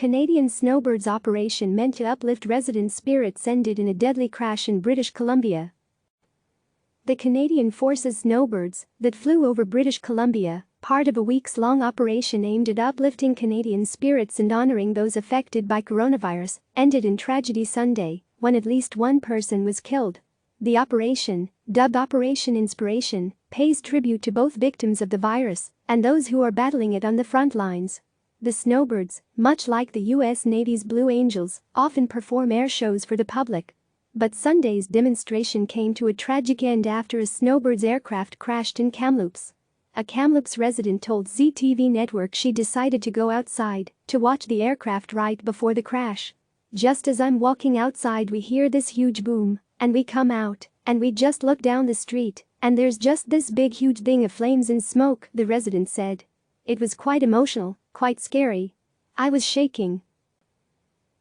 Canadian Snowbirds operation meant to uplift residents' spirits ended in a deadly crash in British Columbia. The Canadian Forces Snowbirds, that flew over British Columbia, part of a weeks-long operation aimed at uplifting Canadian spirits and honoring those affected by coronavirus, ended in tragedy Sunday, when at least one person was killed. The operation, dubbed Operation Inspiration, pays tribute to both victims of the virus and those who are battling it on the front lines. The Snowbirds, much like the U.S. Navy's Blue Angels, often perform air shows for the public. But Sunday's demonstration came to a tragic end after a Snowbirds aircraft crashed in Kamloops. A Kamloops resident told ZTV Network she decided to go outside to watch the aircraft right before the crash. "Just as I'm walking outside, we hear this huge boom, and we come out, and we just look down the street, and there's just this big huge thing of flames and smoke," the resident said. "It was quite emotional, quite scary. I was shaking."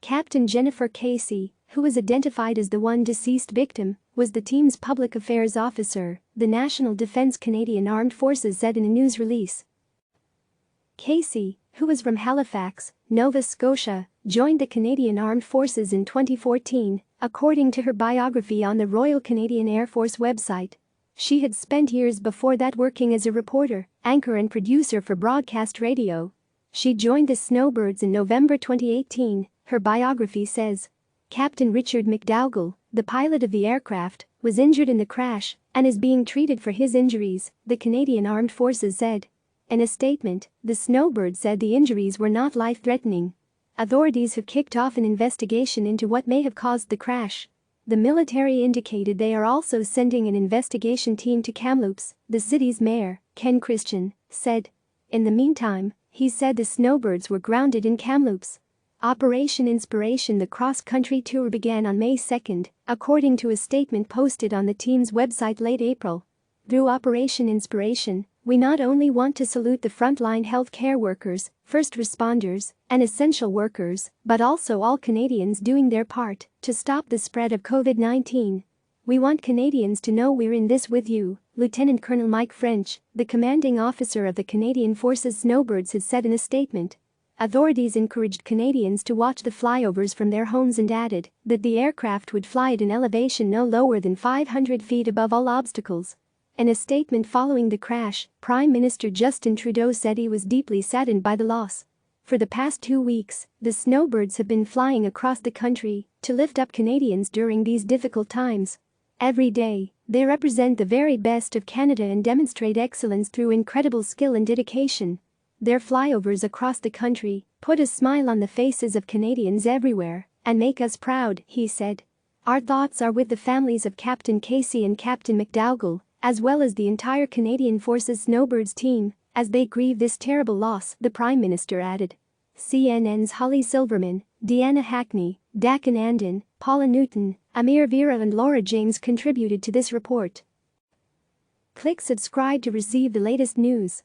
Captain Jennifer Casey, who was identified as the one deceased victim, was the team's public affairs officer, the National Defence Canadian Armed Forces said in a news release. Casey, who was from Halifax, Nova Scotia, joined the Canadian Armed Forces in 2014, according to her biography on the Royal Canadian Air Force website. She had spent years before that working as a reporter, anchor and producer for broadcast radio. She joined the Snowbirds in November 2018, her biography says. Captain Richard McDougall, the pilot of the aircraft, was injured in the crash and is being treated for his injuries, the Canadian Armed Forces said. In a statement, the Snowbirds said the injuries were not life-threatening. Authorities have kicked off an investigation into what may have caused the crash. The military indicated they are also sending an investigation team to Kamloops, the city's mayor, Ken Christian, said. In the meantime, he said the Snowbirds were grounded in Kamloops. Operation Inspiration, the cross-country tour, began on May 2, according to a statement posted on the team's website late April. Through Operation Inspiration, we not only want to salute the frontline healthcare workers, first responders, and essential workers, but also all Canadians doing their part to stop the spread of COVID-19. We want Canadians to know we're in this with you, Lieutenant Colonel Mike French, the commanding officer of the Canadian Forces Snowbirds, had said in a statement. Authorities encouraged Canadians to watch the flyovers from their homes and added that the aircraft would fly at an elevation no lower than 500 feet above all obstacles. In a statement following the crash, Prime Minister Justin Trudeau said he was deeply saddened by the loss. For the past 2 weeks, the Snowbirds have been flying across the country to lift up Canadians during these difficult times. Every day, they represent the very best of Canada and demonstrate excellence through incredible skill and dedication. Their flyovers across the country put a smile on the faces of Canadians everywhere and make us proud, he said. Our thoughts are with the families of Captain Casey and Captain McDougall, as well as the entire Canadian Forces Snowbirds team, as they grieve this terrible loss, the Prime Minister added. CNN's Holly Silverman, Deanna Hackney, Dakin Andon, Paula Newton, Amir Vera and Laura James contributed to this report. Click subscribe to receive the latest news.